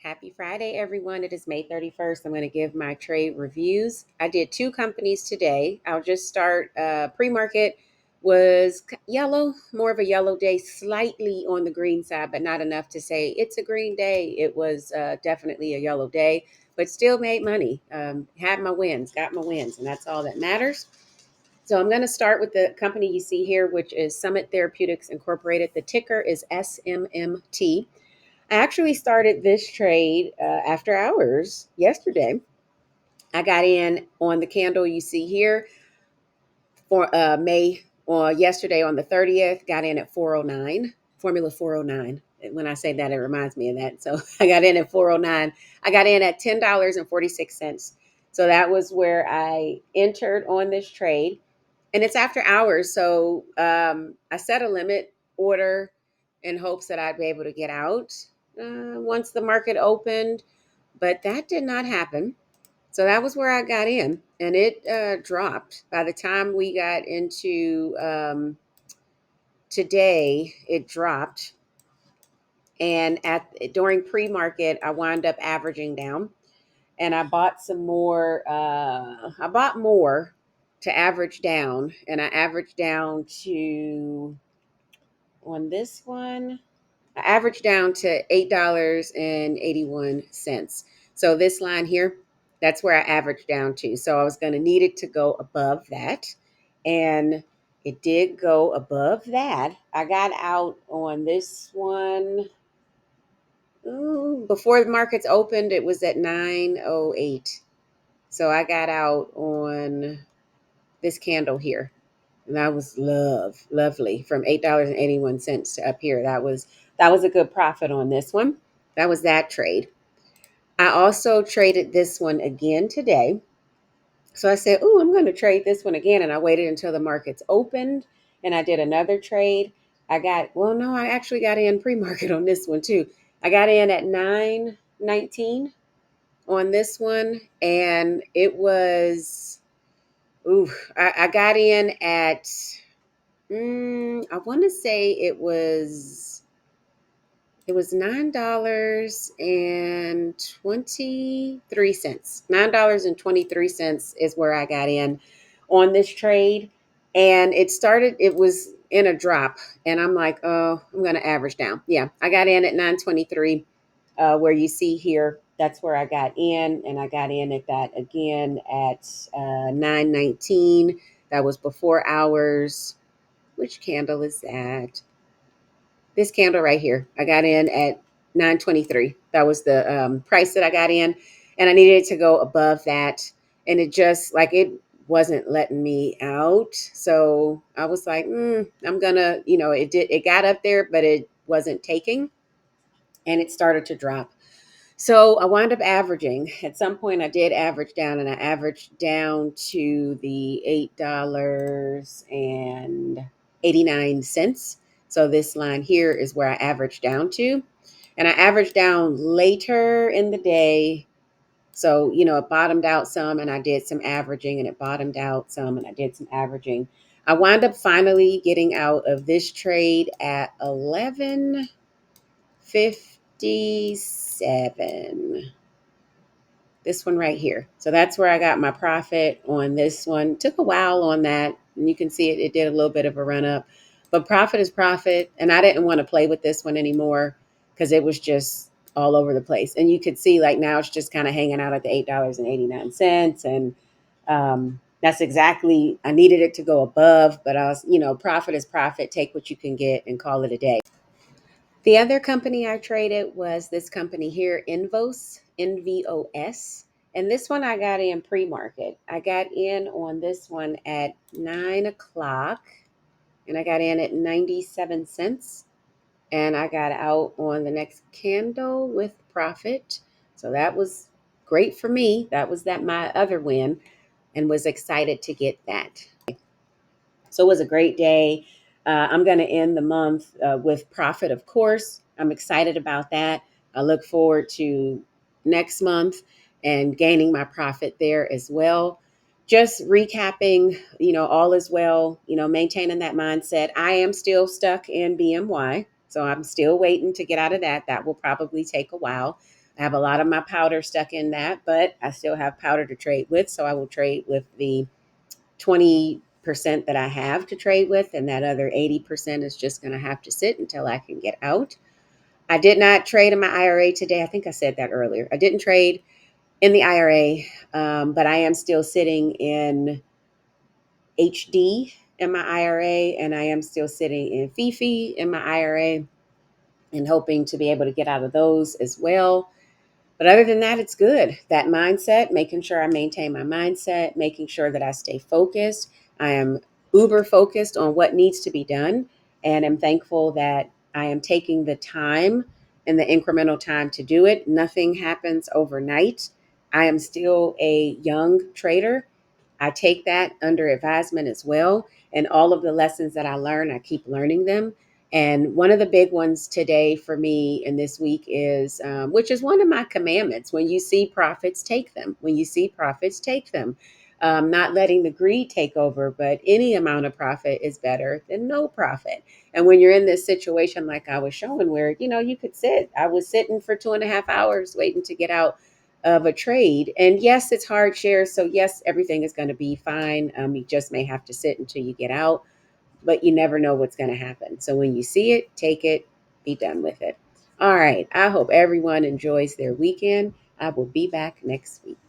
Happy Friday, everyone. It is May 31st. I'm going to give my trade reviews. I did two companies today. I'll just start. Pre-market was yellow, more of a yellow day, slightly on the green side, but not enough to say it's a green day. It was definitely a yellow day, but still made money. Had my wins, got my wins, and that's all that matters. So I'm going to start with the company you see here, which is Summit Therapeutics Incorporated. The ticker is SMMT. I actually started this trade after hours yesterday. I got in on the candle you see here for May or yesterday on the 30th, got in at 409, Formula 409. When I say that, it reminds me of that. So I got in at 409. I got in at $10.46. So that was where I entered on this trade. And it's after hours. So I set a limit order in hopes that I'd be able to get out once the market opened. But that did not happen. So that was where I got in, and it dropped. By the time we got into today, it dropped. And at during pre-market, I wound up averaging down, and I bought some more. I bought more to average down, and I averaged down to on this one. I averaged down to $8.81. So this line here, that's where I averaged down to. So I was going to need it to go above that. And it did go above that. I got out on this one. Before the markets opened, it was at 9:08. So I got out on this candle here. And that was lovely from $8.81 to up here. That was a good profit on this one. That was that trade. I also traded this one again today. So I said, "Oh, I'm going to trade this one again," and I waited until the markets opened, and I did another trade. No, I actually got in pre-market on this one too. I got in at 9:19 on this one, and it was. Ooh, I got in at I want to say it was $9.23. $9.23 is where I got in on this trade. And it was in a drop. And I'm like, oh, I'm gonna average down. Yeah, I got in at 923, where you see here, that's where I got in, and I got in at that again at 919. That was before hours. Which candle is that? This candle right here. I got in at 923. That was the price that I got in, and I needed to go above that, and it just like it wasn't letting me out. So I was like, I'm gonna, it got up there, but it wasn't taking, and it started to drop. So I wound up averaging. At some point, I did average down, and I averaged down to the $8.89. So this line here is where I averaged down to. And I averaged down later in the day. So, it bottomed out some, and I did some averaging, and it bottomed out some, and I did some averaging. I wound up finally getting out of this trade at 11:57. This one right here. So that's where I got my profit on this one. Took a while on that, and you can see it did a little bit of a run up. But profit is profit, and I didn't want to play with this one anymore because it was just all over the place. And you could see like now it's just kind of hanging out at the $8.89. And that's exactly, I needed it to go above, but I was, profit is profit. Take what you can get and call it a day. The other company I traded was this company here, Invos, NVOS. And this one I got in pre-market. I got in on this one at 9 o'clock, and I got in at 97 cents. And I got out on the next candle with profit. So that was great for me. That was my other win, and was excited to get that. So it was a great day. I'm going to end the month with profit, of course. I'm excited about that. I look forward to next month and gaining my profit there as well. Just recapping, all is well, maintaining that mindset. I am still stuck in BMY, so I'm still waiting to get out of that. That will probably take a while. I have a lot of my powder stuck in that, but I still have powder to trade with. So I will trade with the 20% that I have to trade with, and that other 80% is just going to have to sit until I can get out. I did not trade in my IRA today. I think I said that earlier. I didn't trade in the IRA, but I am still sitting in HD in my IRA, and I am still sitting in FIFI in my IRA and hoping to be able to get out of those as well. But other than that, it's good. That mindset, making sure I maintain my mindset, making sure that I stay focused. I am uber focused on what needs to be done. And I'm thankful that I am taking the time and the incremental time to do it. Nothing happens overnight. I am still a young trader. I take that under advisement as well. And all of the lessons that I learn, I keep learning them. And one of the big ones today for me in this week is, which is one of my commandments: when you see profits, take them. When you see profits, take them. Not letting the greed take over, but any amount of profit is better than no profit. And when you're in this situation, like I was showing, where, you could sit, I was sitting for 2.5 hours waiting to get out of a trade. And yes, it's hard shares. So yes, everything is going to be fine. You just may have to sit until you get out, but you never know what's going to happen. So when you see it, take it, be done with it. All right. I hope everyone enjoys their weekend. I will be back next week.